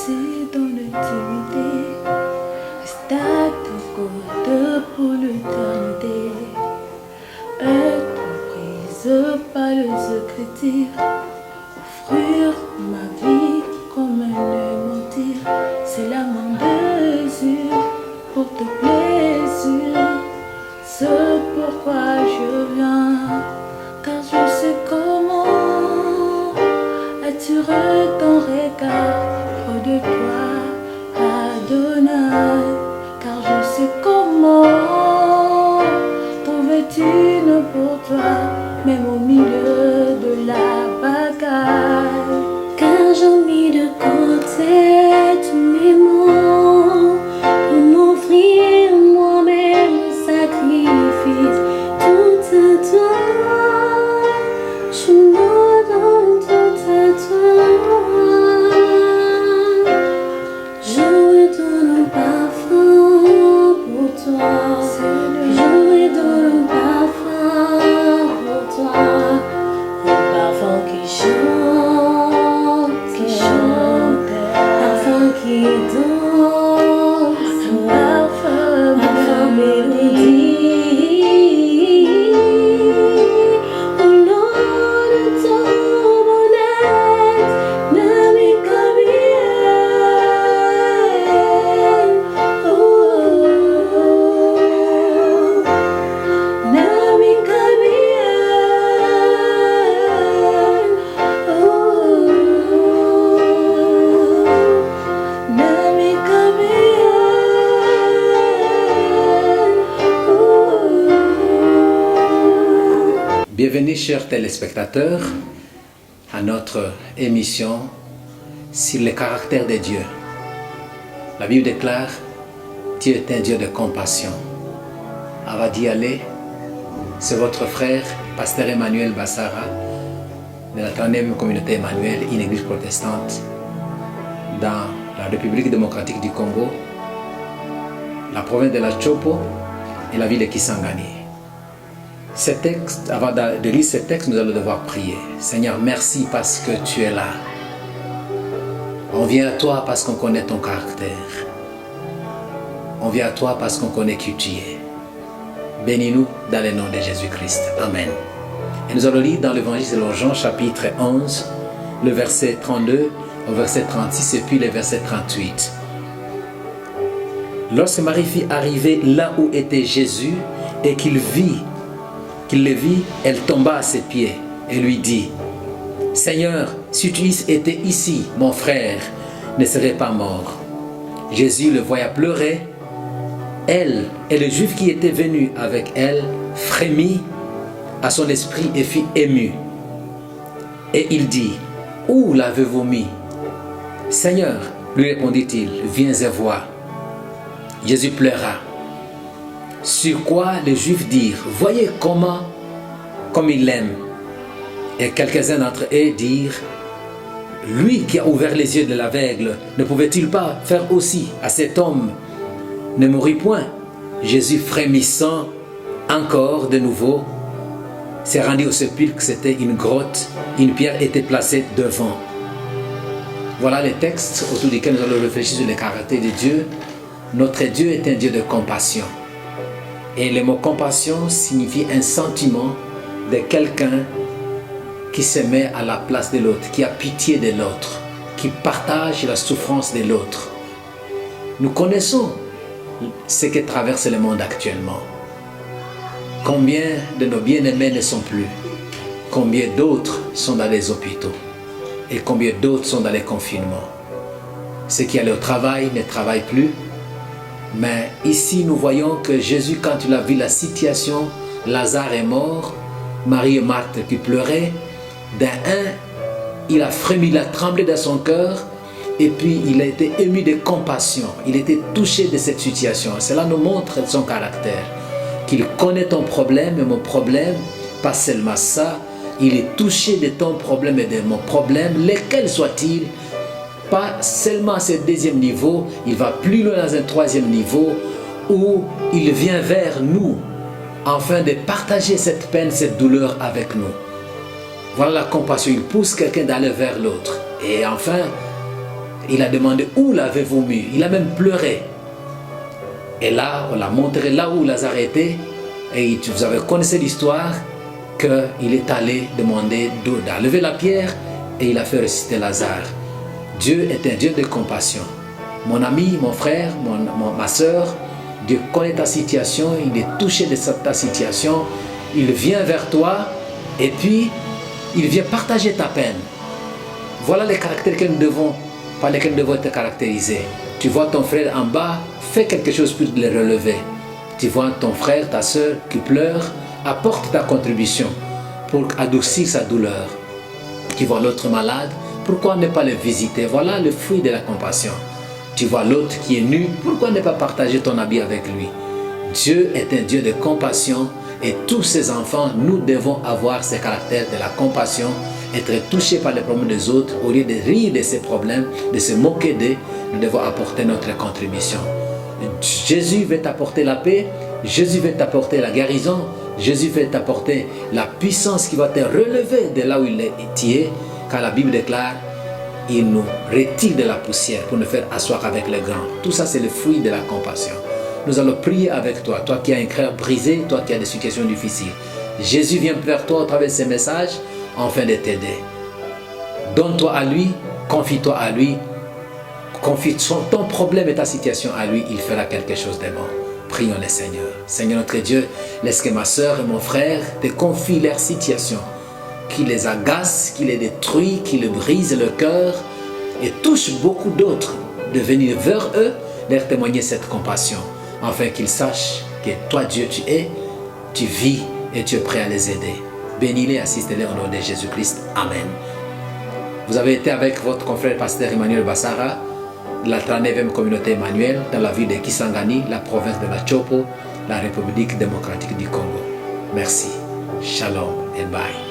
assis dans l'intimité, reste à tes côtés pour l'éternité. Être prise par le secrétaire, offrir ma vie comme un mentir, c'est la main désir pour te plaisir. C'est pourquoi je viens, car je sais comment attirer ton regard près de toi, Adonai. Car je sais comment trouver une pour toi, même au milieu de la bagaille. Car j'ai mis de côté tous mes mots pour m'offrir moi-même le sacrifice. Tout à toi, je me donne tout à toi. Je redonne un parfum pour toi. Je redonne un parfum pour toi. Un parfum qui chante, parfum qui danse, parfum mélodie. Au long de ton bonnet, Nami Gabriel. Nami Gabriel. Nami Gabriel. Bienvenue, chers téléspectateurs, à notre émission sur le caractère de Dieu. La Bible déclare: Dieu est un Dieu de compassion. Ava Dialé, c'est votre frère, pasteur Emmanuel Bassara, de la 30e communauté Emmanuel, une église protestante dans la République démocratique du Congo, la province de la Chopo et la ville de Kisangani. Ce texte, avant de lire ce texte, nous allons devoir prier. Seigneur, merci parce que tu es là. On vient à toi parce qu'on connaît ton caractère. On vient à toi parce qu'on connaît qui tu es. Bénis-nous dans le nom de Jésus-Christ. Amen. Et nous allons lire dans l'évangile selon Jean, chapitre 11, le verset 32 au verset 36 et puis le verset 38. Lorsque Marie fit arriver là où était Jésus et qu'il le vit, elle tomba à ses pieds et lui dit: Seigneur, si tu étais ici, mon frère ne serait pas mort. Jésus le voya pleurer. Elle et le juif qui était venu avec elle frémit à son esprit et fut ému. Et il dit: Où l'avez-vous mis? Seigneur, lui répondit-il, viens et vois. Jésus pleura. Sur quoi les Juifs dirent: Voyez comme il l'aime. Et quelques-uns d'entre eux dirent: Lui qui a ouvert les yeux de l'aveugle, ne pouvait-il pas faire aussi à cet homme ne mourit point? Jésus, frémissant encore de nouveau, s'est rendu au sépulcre. C'était une grotte, une pierre était placée devant. Voilà les textes autour desquels nous allons réfléchir sur le caractère de Dieu. Notre Dieu est un Dieu de compassion. Et le mot compassion signifie un sentiment de quelqu'un qui se met à la place de l'autre, qui a pitié de l'autre, qui partage la souffrance de l'autre. Nous connaissons ce que traverse le monde actuellement. Combien de nos bien-aimés ne sont plus? Combien d'autres sont dans les hôpitaux? Et combien d'autres sont dans les confinements? Ceux qui allaient au travail ne travaillent plus. Mais ici, nous voyons que Jésus, quand il a vu la situation, Lazare est mort, Marie et Marthe qui pleuraient, il a frémi, il a tremblé dans son cœur, et puis il a été ému de compassion, il était touché de cette situation. Cela nous montre son caractère, qu'il connaît ton problème et mon problème, pas seulement ça, il est touché de ton problème et de mon problème, lesquels soient-ils. Pas seulement à ce deuxième niveau, il va plus loin dans un troisième niveau où il vient vers nous afin de partager cette peine, cette douleur avec nous. Voilà la compassion, il pousse quelqu'un d'aller vers l'autre. Et enfin, Il a demandé où l'avez-vous mis. Il a même pleuré. Et là, on l'a montré là où Lazare était. Et vous avez connaissé l'histoire qu'il est allé demander d'enlever la pierre et il a fait ressusciter Lazare. Dieu est un Dieu de compassion. Mon ami, mon frère, ma soeur, Dieu connaît ta situation, il est touché de ta situation, il vient vers toi et puis il vient partager ta peine. Voilà les caractères par lesquels nous devons être caractérisés. Tu vois ton frère en bas, fais quelque chose pour le relever. Tu vois ton frère, ta soeur qui pleure, apporte ta contribution pour adoucir sa douleur. Tu vois l'autre malade, pourquoi ne pas le visiter? Voilà le fruit de la compassion. Tu vois l'autre qui est nu, pourquoi ne pas partager ton habit avec lui? Dieu est un Dieu de compassion et tous ses enfants, nous devons avoir ces caractères de la compassion, être touchés par les problèmes des autres, au lieu de rire de ces problèmes, de se moquer d'eux, nous devons apporter notre contribution. Jésus veut t'apporter la paix, Jésus veut t'apporter la guérison, Jésus veut t'apporter la puissance qui va te relever de là où il est, car la Bible déclare il nous retire de la poussière pour nous faire asseoir avec les grands. Tout ça, c'est le fruit de la compassion. Nous allons prier avec toi, toi qui as un cœur brisé, toi qui as des situations difficiles. Jésus vient vers toi au travers de ces messages, afin de t'aider. Donne-toi à lui, confie-toi à lui, confie ton problème et ta situation à lui, il fera quelque chose de bon. Prions le Seigneur. Seigneur notre Dieu, laisse que ma soeur et mon frère te confient leur situation, qui les agace, qui les détruit, qui les brise le cœur et touche beaucoup d'autres, de venir vers eux, leur témoigner cette compassion, afin qu'ils sachent que toi Dieu tu es, tu vis et tu es prêt à les aider. Bénis-les, assistez-les au nom de Jésus-Christ. Amen. Vous avez été avec votre confrère pasteur Emmanuel Bassara, de la 39e communauté Emmanuel, dans la ville de Kisangani, la province de la Chopo, la République démocratique du Congo. Merci. Shalom et bye.